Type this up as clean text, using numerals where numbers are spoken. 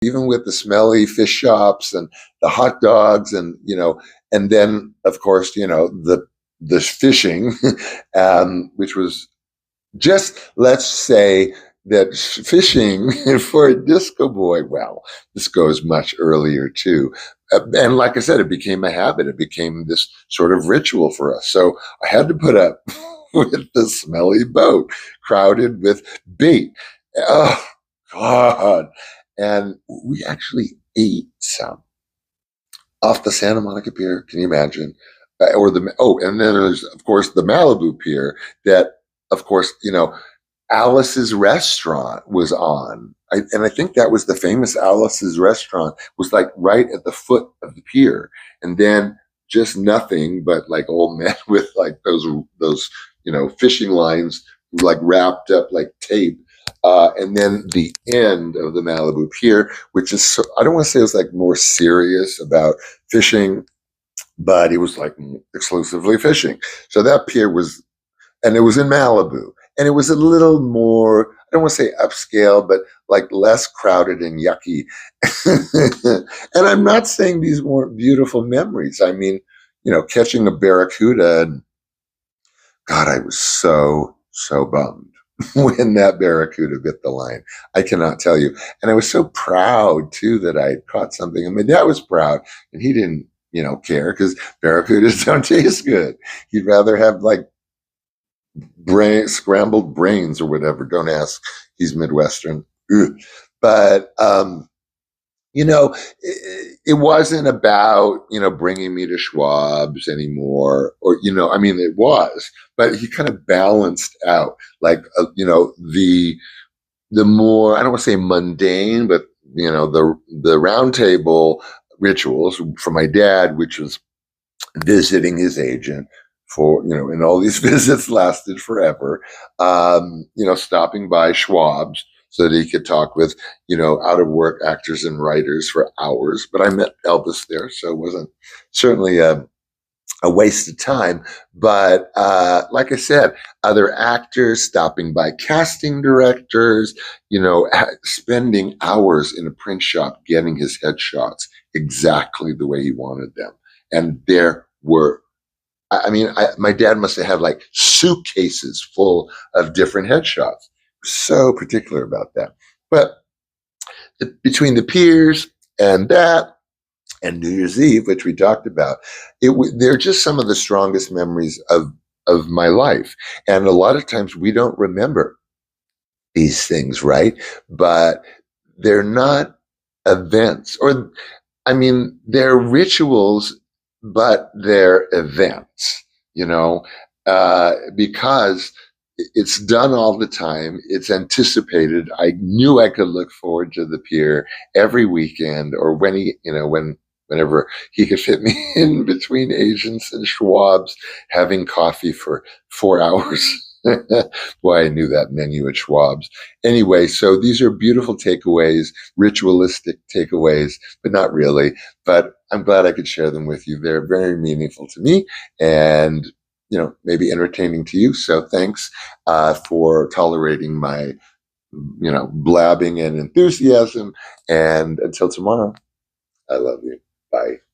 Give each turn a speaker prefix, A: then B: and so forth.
A: even with the smelly fish shops and the hot dogs, and and then of course the fishing, which was just, let's say that fishing for a disco boy, well, this goes much earlier too. And like I said, it became a habit. It became this sort of ritual for us. So I had to put up with the smelly boat crowded with bait. Oh, God. And we actually ate some off the Santa Monica Pier. Can you imagine? And then there's, of course, the Malibu Pier that, of course, Alice's restaurant was on. And I think that was the famous Alice's restaurant, was like right at the foot of the pier. And then just nothing but like old men with like those fishing lines like wrapped up like tape. And then the end of the Malibu Pier, which is, I don't want to say it was like more serious about fishing, but it was like exclusively fishing. So that pier was, and it was in Malibu, and it was a little more, I don't want to say upscale, but like less crowded and yucky. And I'm not saying these weren't beautiful memories. I mean, catching a barracuda, and God, I was so bummed when that barracuda bit the line. I cannot tell you. And I was so proud too that I had caught something. And my dad was proud, and he didn't, care, because barracudas don't taste good. He'd rather have like scrambled brains or whatever. Don't ask. He's Midwestern. Ugh. But it wasn't about bringing me to Schwab's anymore, or I mean, it was, but he kind of balanced out like the more, I don't want to say mundane, but the round table rituals for my dad, which was visiting his agent for, and all these visits lasted forever. Stopping by Schwab's so that he could talk with, out of work actors and writers for hours. But I met Elvis there, so it wasn't certainly a waste of time. But like I said, other actors stopping by, casting directors, spending hours in a print shop getting his headshots exactly the way he wanted them. And there were, my dad must have had like suitcases full of different headshots. So particular about that. But between the Piers and that, and New Year's Eve, which we talked about, they're just some of the strongest memories of my life. And a lot of times we don't remember these things, right? But they're not events, or they're rituals, but they're events, because it's done all the time. It's anticipated. I knew I could look forward to the pier every weekend, or whenever he could fit me in between agents and Schwab's, having coffee for 4 hours. Boy, I knew that menu at Schwab's. Anyway, so these are beautiful takeaways, ritualistic takeaways, but not really. But I'm glad I could share them with you. They're very meaningful to me, and maybe entertaining to you. So thanks for tolerating my, blabbing and enthusiasm. And until tomorrow, I love you. Bye.